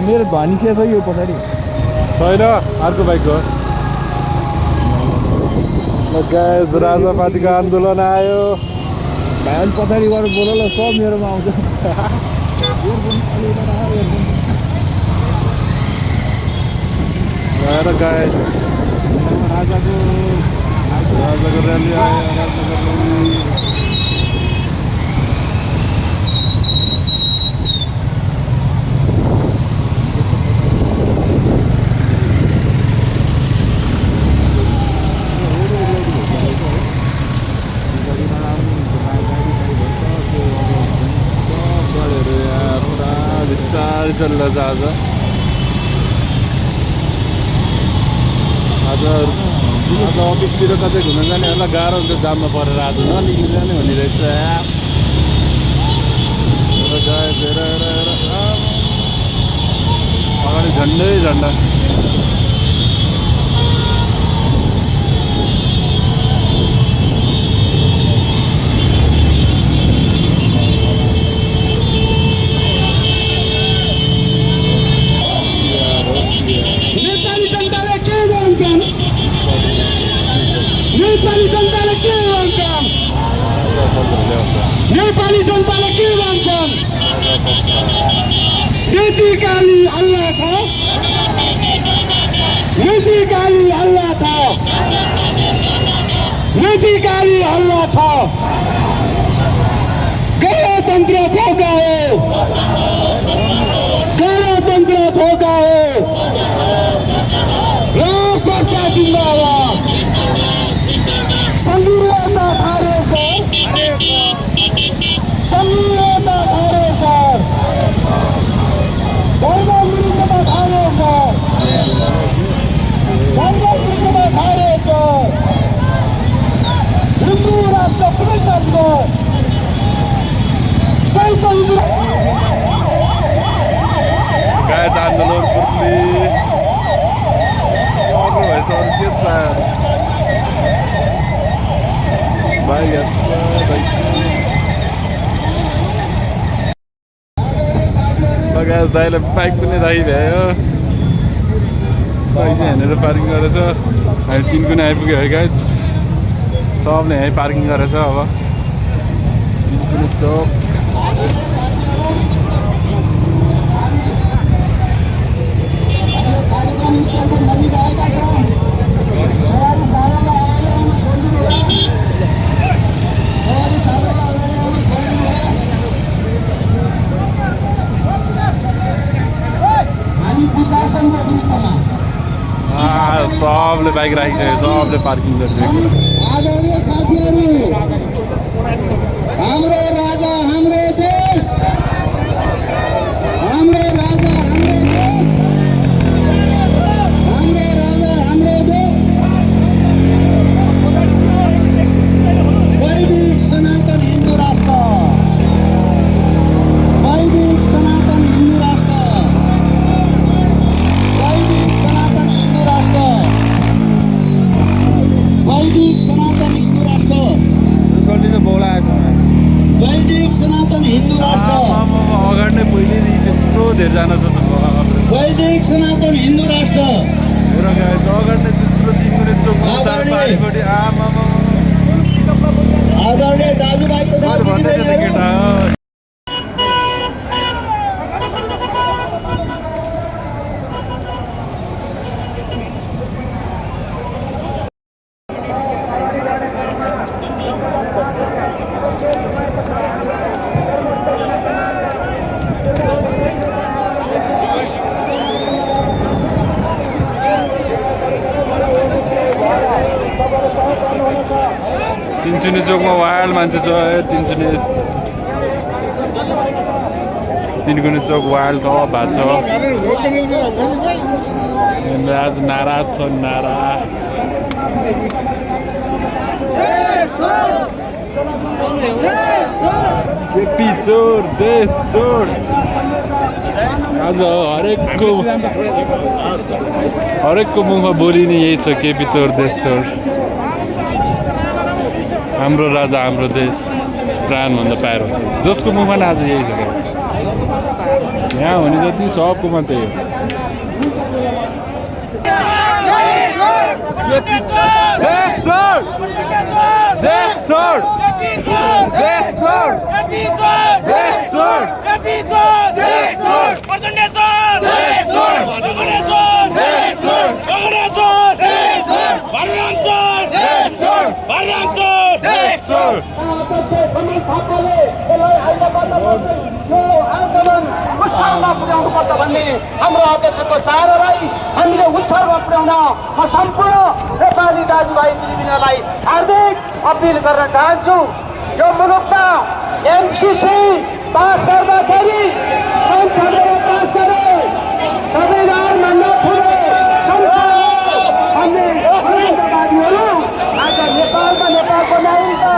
मेरो धनी सेफ यो पछाडि छैन अर्को बाइक हो गाइस राजापातिको आन्दोलन आयो भाइ अलि पछाडि गएर बोल ल सब मेरोमा आउँछ गाइस राजाको र्याली आयो राजाको र्याली चल रहा था आज अफिसतिर कतै घुम्न जाने होला गाह्रो हुन्छ जाममा परेर आज ननिक्लिनु जाने भनिरहेछ अगाडि झन्डै झन्डा नेपाली जनताले के भन्छन् देशी गाली हल्ला छ निजी गाली हल्ला छ निजी गाली हल्ला छ गणतन्त्र धोका हो गणतन्त्र धोका हो राष्ट्र संस्था जिन्दाबाद संघीयता खारेज संघीयता खारेज धर्म विरुद्धता खारेज धर्म विरुद्धता खारेज हिन्दू राष्ट्र पुनर्स्थापित संयुक्त हिन्दू गाइस आन्दोलन गाइस दाइले बाइक पनि राखिभ्यायो बाइक चाहिँ यहाँनिर पार्किङ गरेछ हामी 3 गुना आइपुग्यो है गाइस सबले यहीँ पार्किङ गरेछ अब 3 गुना चौक सबले बाइक राखिसक्यो सबले पार्किङ गरिसक्यो आदरणीय साथीहरू हाम्रो राजा हाम्रो देश हाम्रो राजा हाम्रो देश हाम्रो राजा हाम्रो देश वैदिक सनातन हिन्दू राष्ट्र वैदिक सनातन हिन्दू राष्ट्र वैदिक सनातन हिन्दू राष्ट्र वैदिक सनातन हिन्दू राष्ट्र वैदिक सनातन हिन्दू राष्ट्र अगाडि नै पहिले त्यत्रो धेरै जान छ वैदिक सनातन हिन्दू राष्ट्र अगाडि नै त्यत्रो 3 गुना चोकमा पारिपट्टि आदरणीय दाजुभाइ तथा दिदीबहिनीहरू तिनचुने चोकमा वाइल्ड मान्छे छ तिनचुने 3 गुना चोक वाइल्ड त भएको छ आज नाराज छ नारा केपी चोर देश चोर आज हरेकको मुखमा बोलिने यही छ केपी चोर देश चोर हाम्रो राजा हाम्रो देश प्राणभन्दा प्यारो छ जसको मुखमा आज यही छ यहाँ हुने जति सबकोमा त्यही हो भन्ने हाम्रो अध्यक्षको चारोलाई हामीले उत्तरमा पुर्याउन म सम्पूर्ण नेपाली दाजुभाइ दिदीबहिनीलाई हार्दिक अपिल गर्न चाहन्छु। यो मुलुकमा एमसिसी पास गर्दाखेरि संसदले पास गरे संविधानभन्दा ठुलो भन्ने राष्ट्रवादीहरू आज नेपालमा नेपालको नागरिकता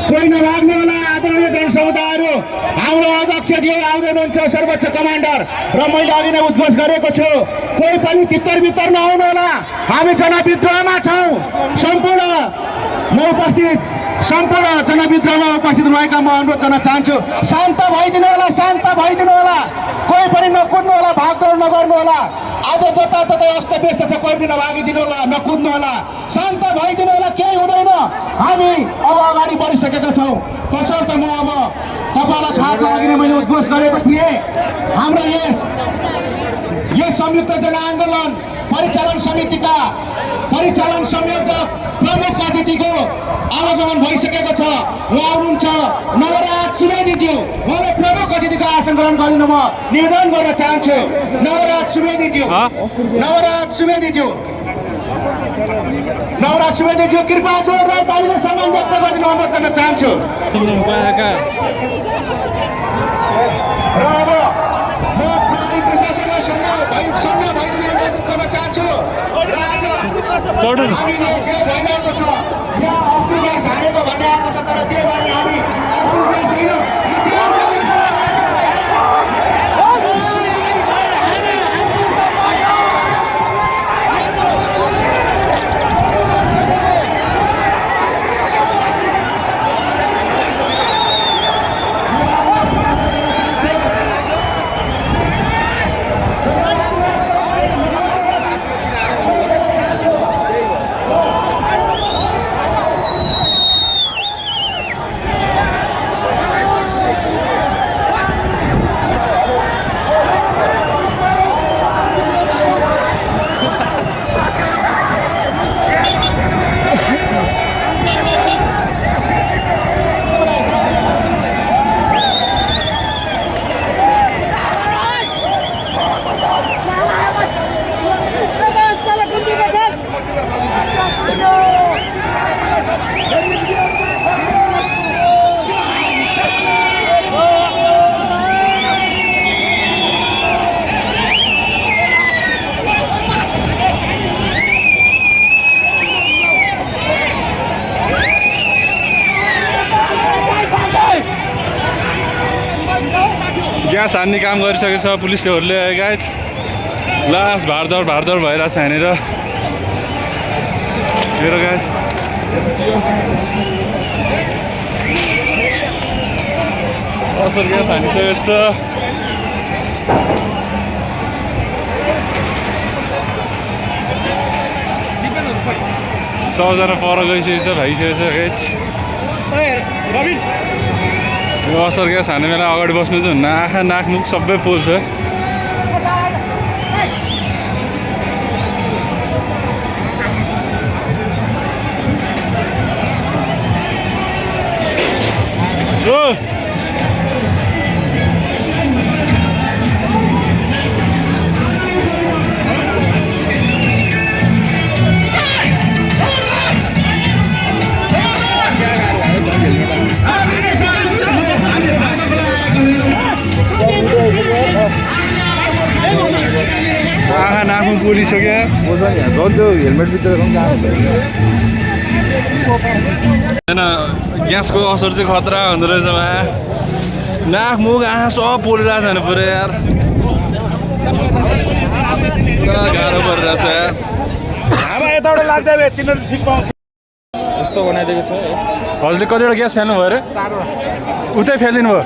कोही नभाग्नु होला। आदरणीय जनसमुदायहरू, हाम्रो अध्यक्षज्यू आउँदै हुनुहुन्छ, सर्वोच्च कमान्डर, र मैले अघि नै उद्घोष गरेको छु, कोही पनि तितर बितर नआउनु होला। हामी जनविद्रोहमा छौँ। सम्पूर्ण म उपस्थित सम्पूर्ण जनविद्रोहमा उपस्थित रहेका म अनुरोध गर्न चाहन्छु, शान्त भइदिनु होला, शान्त भइदिनु होला। कोही पनि नकुद्नु होला, भागदौड नगर्नु होला। आज जताततै अस्त व्यस्त छ, कोही पनि नभागिदिनु होला, नकुद्नु होला, शान्त भइदिनु होला। केही हुँदैन, हामी अब अगाडि बढिसकेका छौँ। तसर्थ म अब तपाईँलाई थाहा छ, अघि नै मैले उद्घोष गरेको थिएँ, हाम्रो यस संयुक्त जनआन्दोलन परिचालन समितिका परिचालन संयोजक प्रमुख अतिथिको आवागमन भइसकेको छ। उहाँ हुनुहुन्छ नवराज सुवेदीज्यू। उहाँलाई प्रमुख अतिथिको आसन ग्रहण गरिदिन म निवेदन गर्न चाहन्छु। नवराज सुवेदीज्यू, नवराज सुवेदीज्यू, नवराज सुवेदीज्यू, कृपया जोरदार तालीले सम्मान व्यक्त गरिदिन अनुरोध गर्न चाहन्छु। र अब म प्रहरी प्रशासनलाई सम्म भइदिने अनुरोध गर्न चाहन्छु र आज हामीले जे भइरहेको छ यहाँ अस्ति ग्यास हानेको भन्ने आएको छ तर जे भन्ने हामी अस्ति ग्यास होइन ग्यास हान्ने काम गरिसकेको छ पुलिसहरूले गाइज लास भारदर भइरहेको छ यहाँनिर मेरो गाइज असल ग्यास हानिसकेको छ सबजना पर गइसकेको छ भइसकेको छ गाइज यो असर ग्यास हान्ने बेला अगाडि बस्नु चाहिँ हुन्न आँखा नाक मुख सबै पोल्छ आँखा नाकमा पोलिसक्यो झन् त्यो हेलमेटभित्र होइन ग्यासको असर चाहिँ खतरा हुँदो रहेछ मा नाक मुख आँखा सब पोलिरहेको छ भने पुरै यार पुरा गाह्रो परिरहेछ यार यताबाट लाग्दै तिनीहरू ठिक पाउँछ यस्तो बनाइदिएको छ हजुरले कतिवटा ग्यास फाल्नु भयो अरे उतै फालिदिनु भयो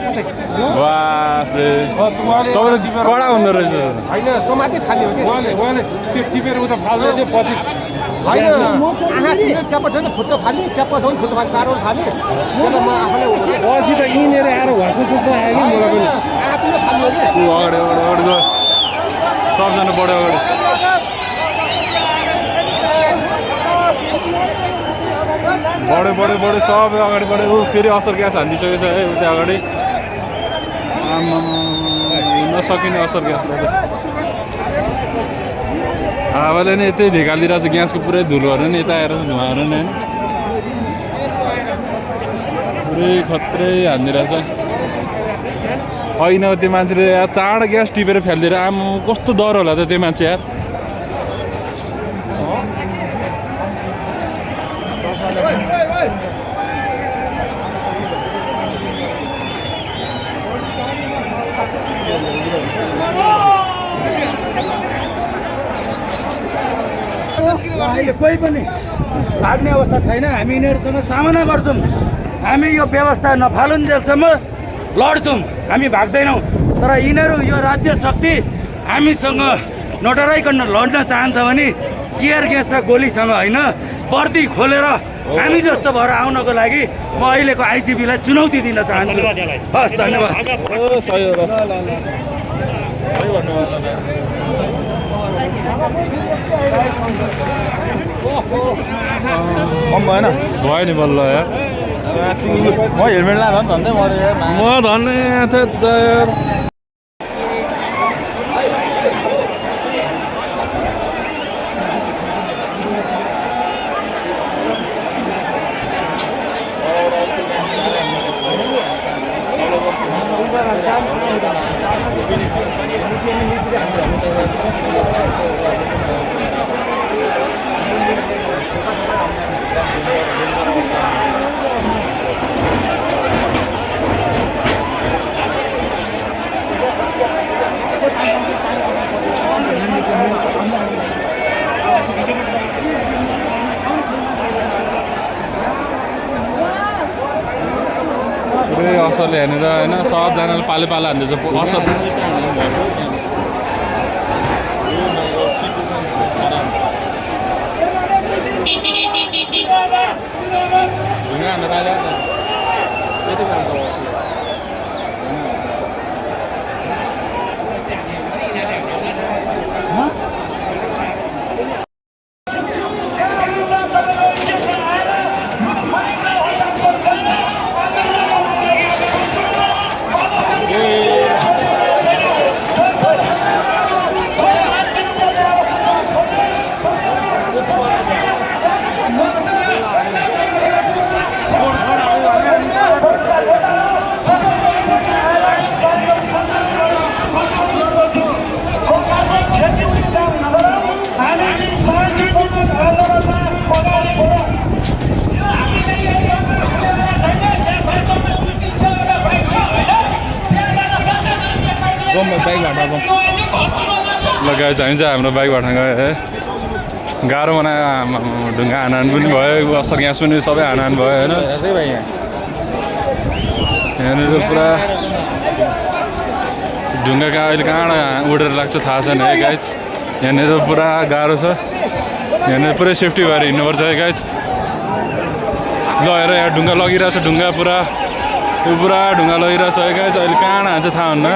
बाफ्रे तपाईँ त कडा हुँदो रहेछ होइन समाति खाली हो कि उहाँले त्यो टिपेर उता फाल्दै थियो पछि होइन आँखा च्याप्पा छैन फुट्टो फाल्ने च्याप्पा छ भने फुट्टो फाल्ने चारवटा फाल्ने म आफूले पछि त यिनीहरू आएर हँसेछ आयो नि मलाई पनि आँखा चाहिँ फाल्नु हो कि अगाडि गयो सबजना बढ्यो अगाडि बढ्यो सब अगाडि बढ्यो ऊ फेरि असर ग्यास हानिदिइसकेको छ है उता अगाडि नसकिने असर ग्यास रहेछ हावाले नै यतै धिकालिदिरहेको छ ग्यासको पुरै धुलोहरू नि यता आएर धुवाहरू नि पुरै खत्रै हानिदिइरहेछ होइन त्यो मान्छेले चाँडो ग्यास टिपेर फ्यालिदिएर आम कस्तो डर होला त त्यो मान्छे यार अहिले कोही पनि भाग्ने अवस्था छैन हामी यिनीहरूसँग सामना गर्छौँ हामी यो व्यवस्था नफालुन्जेलसम्म लड्छौँ हामी भाग्दैनौँ तर यिनीहरू यो राज्य शक्ति हामीसँग नडराइकन लड्न चाहन्छ भने टियर ग्यास र गोलीसँग होइन वर्दी खोलेर हामी जस्तो भएर आउनको लागि म अहिलेको आइजिपीलाई चुनौती दिन चाहन्छु हस् धन्यवाद कम भएन भयो नि बल्ल यार म हेलमेट लाँदा पनि झन्डै मऱ्यो यार म धन्ने यार पुरै असरले हेर्नेर होइन सबजनाले पाले पाला हान्दैछ असल लगाएर चाहिन्छ हाम्रो बाइकबाट गयो है गाह्रो बनायो ढुङ्गा हानाहान पनि भयो असर ग्यास पनि सबै हानाहान भयो होइन यहाँनिर पुरा ढुङ्गा कहाँ अहिले कहाँबाट उडेर लाग्छ थाहा छैन है गाइज यहाँनिर पुरा गाह्रो छ यहाँनिर पुरै सेफ्टी भएर हिँड्नुपर्छ है गाइज ल हेर यहाँ ढुङ्गा लगिरहेछ ढुङ्गा पुरा यो पुरा ढुङ्गा लगिरहेछ है गाइज अहिले कहाँ हान्छ थाहा हुन्न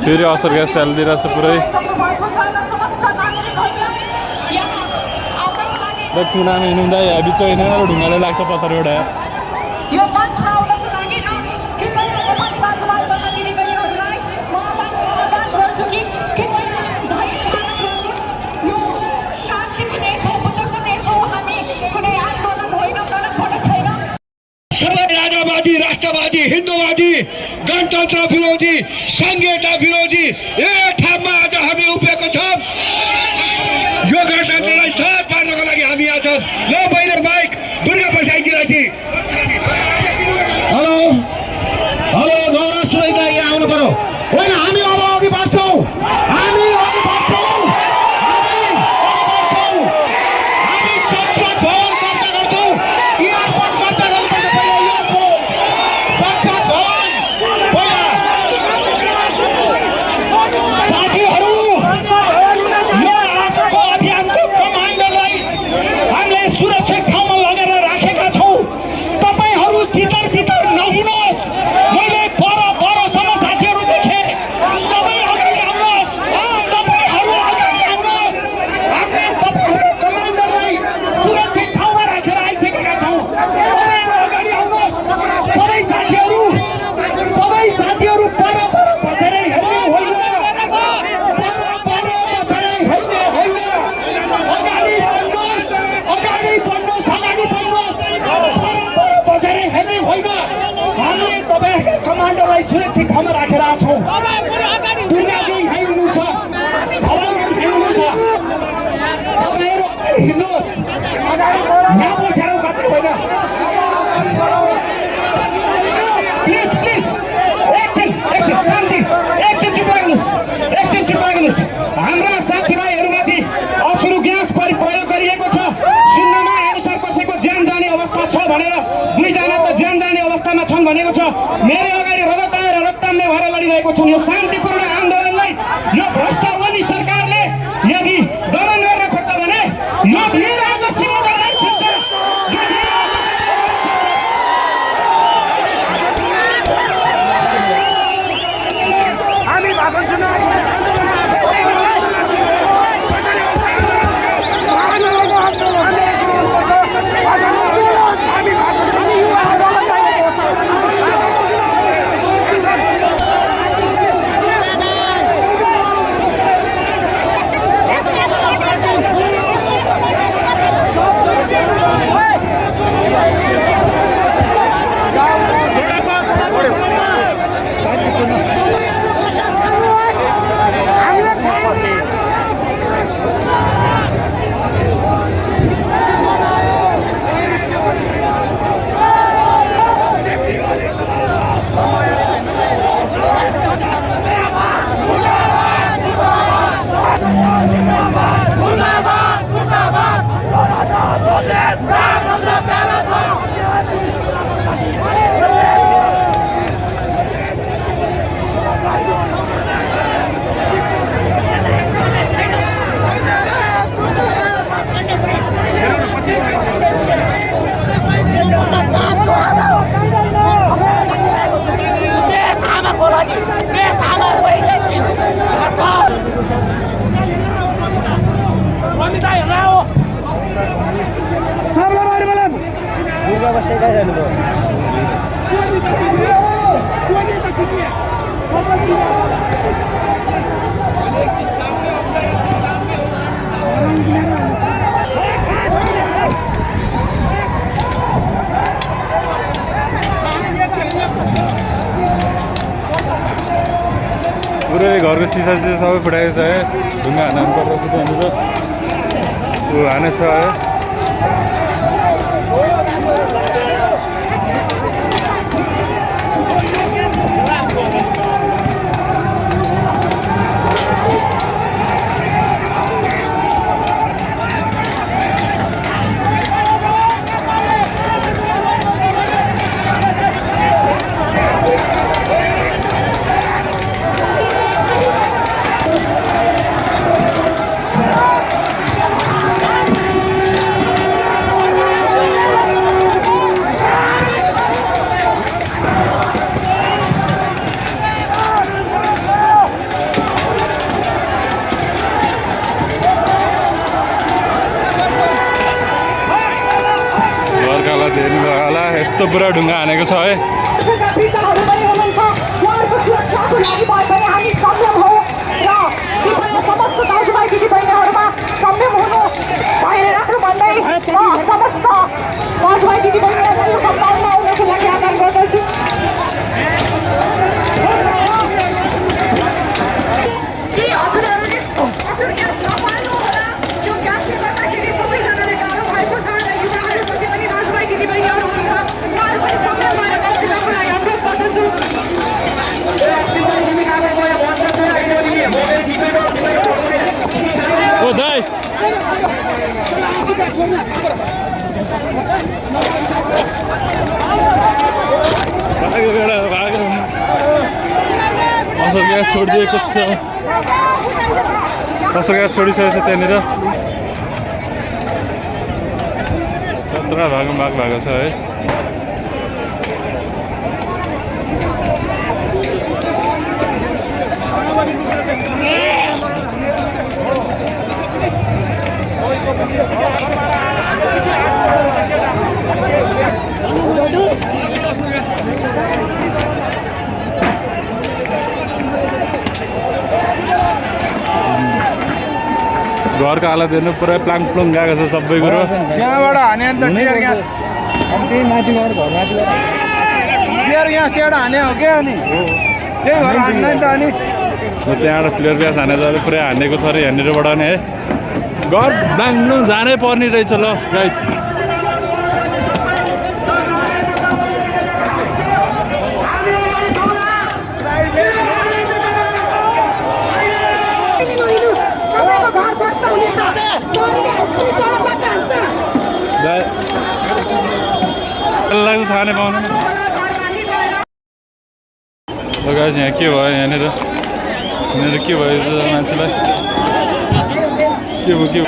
फेरि असर ग्यास फालिदिइरहेछ पुरै टुनामा हिँड्दा बिच होइन ढुङ्गाले लाग्छ पछाडिबाट सबै राजावादी राष्ट्रवादी हिन्दूवादी गणतन्त्र विरोधी संघीयता विरोधी एक ठाउँमा आज हामी उभिएको छौँ यो गणतन्त्रलाई सहज पार्नको लागि हामी यहाँ छौँ ल मैले माइक दुर्गा बसाइदिलाई हेलो हेलो गौरव सुवेदा यहाँ आउनु पर्यो होइन हामी अब अघि बढ्छौँ हामी अघि बढ्छौँ कमान्डरलाई सुरक्षित ठाउँमा राखेर छौँ दुर्गाजी यहीँ हुनुहुन्छ तपाईँहरू हिँड्नुहोस् यहाँ बसेर कतै होइन प्लिज प्लिज एकछिन एकछिन शान्ति एकछिन चुप लाग्नुहोस् हाम्रा साथीभाइहरूमाथि असुरु ग्यास प्रयोग गरिएको छ सुन्नमा अनुसार कसैको ज्यान जाने अवस्था छ भनेर दुईजना त ज्यान जाने अवस्थामा छन् भनेको छ मेरो अगाडि रगत आएर रक्तम्य भएर लडिरहेको छन् यो शान्तिपूर्ण आन्दोलनलाई यो भ्रष्टवादी सरकारले यदि दमन गर्न खोज्छ भने यो भिड आज सिंहदरबार छिन्छ बसेका जानुभयो पुरै घरको सिसा सबै फुटाएको छ है ढुङ्गा हान्न पर्दैछ त्यहाँनिर त्यो हानेछ है हेर्नुभयो होला यस्तो पुरा ढुङ्गा हानेको छ है ओ दाइ भागो असल ग्यास छोडिदिएको छ असल ग्यास छोडिसकेको छ त्यहाँनिर कत्रा भागमा भाग भएको छ है घरको हालत हेर्नु पुरै प्लाङ प्लुङ गएको छ सबै कुरो त्यहाँबाट हाने अन्त टियर ग्यास त्यही माथि घर माथि टियर ग्यास त्यहाँबाट हाने हो क्या अनि त्यही घर हान्दैन नि त अनि त्यहाँबाट फ्लेयर ग्यास हानेर पुरै हानेको छ अरे यहाँनिरबाट नि है घर ब्लाङ्नु जानै पर्ने रहेछ ल गाइज लाग्दो थाहा नै पाउँदैन गाइज यहाँ के भयो यहाँनिर के भयो मान्छेलाई के भयो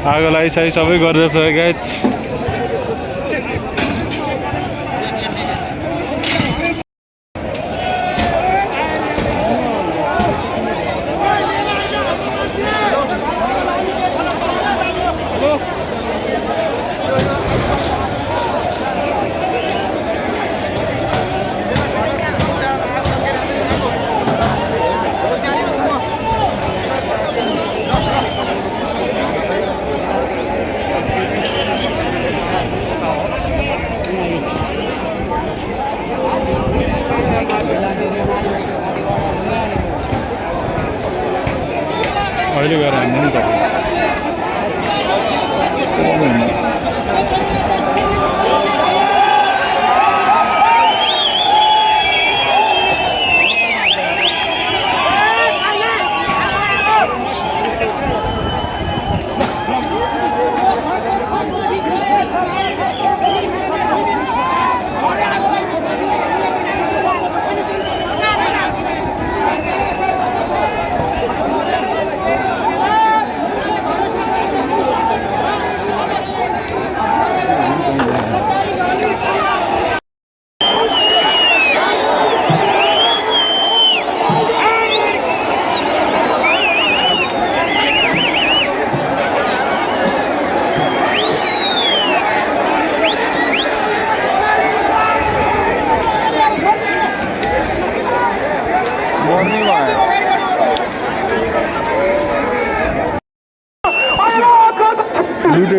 आगो लागिसके सबै गर्दैछ गाइज अहिले गएर हान्नु नि त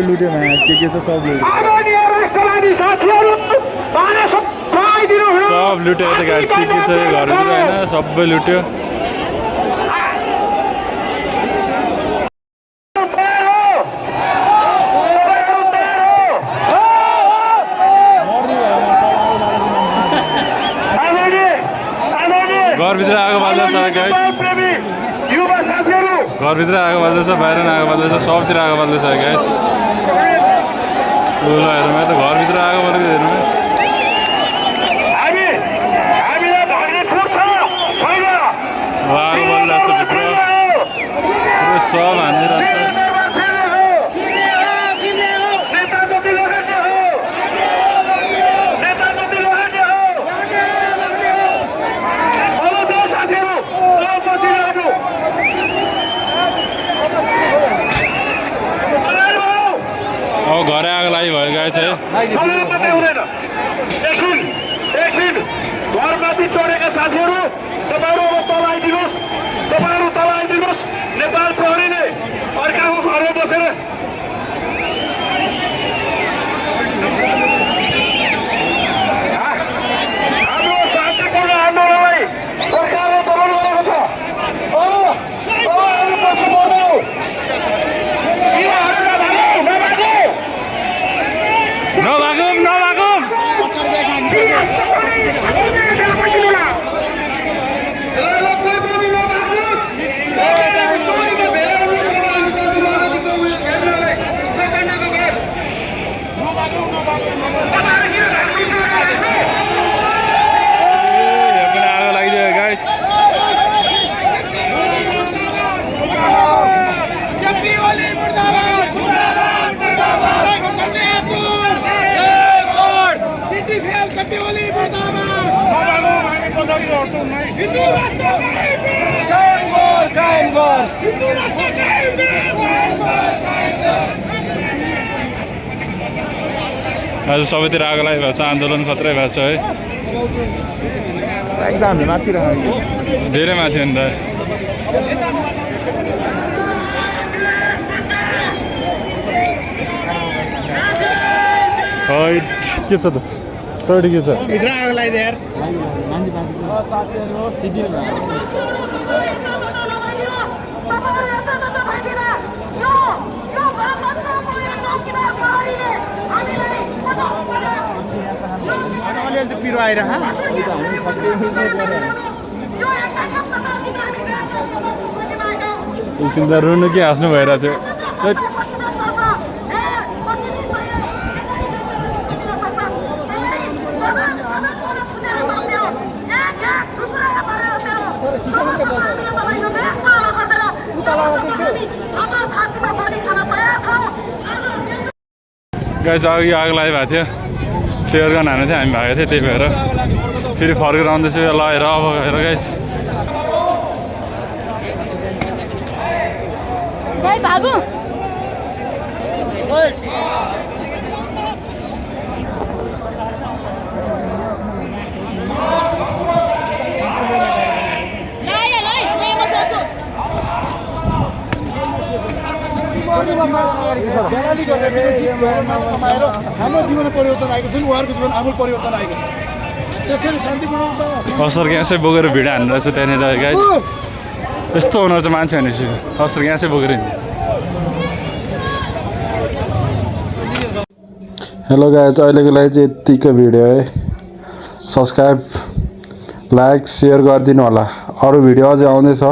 लुटे मा के छ सब लुट्यो त गाइस के छ घरभित्र हैन सबै लुट्यो घरभित्र आगो बाल्दैछ गाइस घरभित्र आगो बाल्दैछ बाहिर आगो बाल्दैछ सबतिर आगो बाल्दैछ गाइस ल हेर्नुमा त घरभित्र आगो बालेको हेर्नुमा आगो बालिरहेछ भित्र सब हानिरहेछ घरै आगो लागि भयो गाइस है घरमाथि चढेका साथीहरू तपाईँहरू अब तल आइदिनुहोस् तपाईँहरू तल आइदिनुहोस् नेपाल प्रहरीले अर्काको घरमा बसेर हाम्रो शान्तिपूर्ण आन्दोलनलाई सरकारले दमन गरेको छ तपाईँहरू पछि पर्नु आज सबैतिर आगो लागिरहेको छ आन्दोलन खत्रै भएको छ है एकदम माथि राख्यो धेरै माथि हो नि त खै के छ त सडी के छ भित्र आगो लागिदियो यार मान्छे बाँकी छ साथीहरु सिधै पिरो आएर एकछिन त रुनु के हाँस्नु भइरहेको थियो उता गाइज अघि आग लाग्नुभएको थियो टेयर गन हान्नु थियो हामी भागेको थियो त्यही भएर फेरि फर्केर आउँदैछु ल हेर अब हेर गाइज भागो हाम्रो जीवन परिवर्तन आएको छ उहाँहरूको जीवन आमूल परिवर्तन आएको छ त्यसरी शान्तिपूर्ण असर ग्यासै बोकेर भिड हान्नु रहेछ त्यहाँनिर गाइज यस्तो हुनु चाहिँ मान्छे भनेपछि असर ग्यासै बोकेर हिँड्ने हेलो गाइज अहिलेको लागि चाहिँ यतिको भिडियो है सब्सक्राइब लाइक सेयर गरिदिनु होला अरू भिडियो अझै आउँदैछ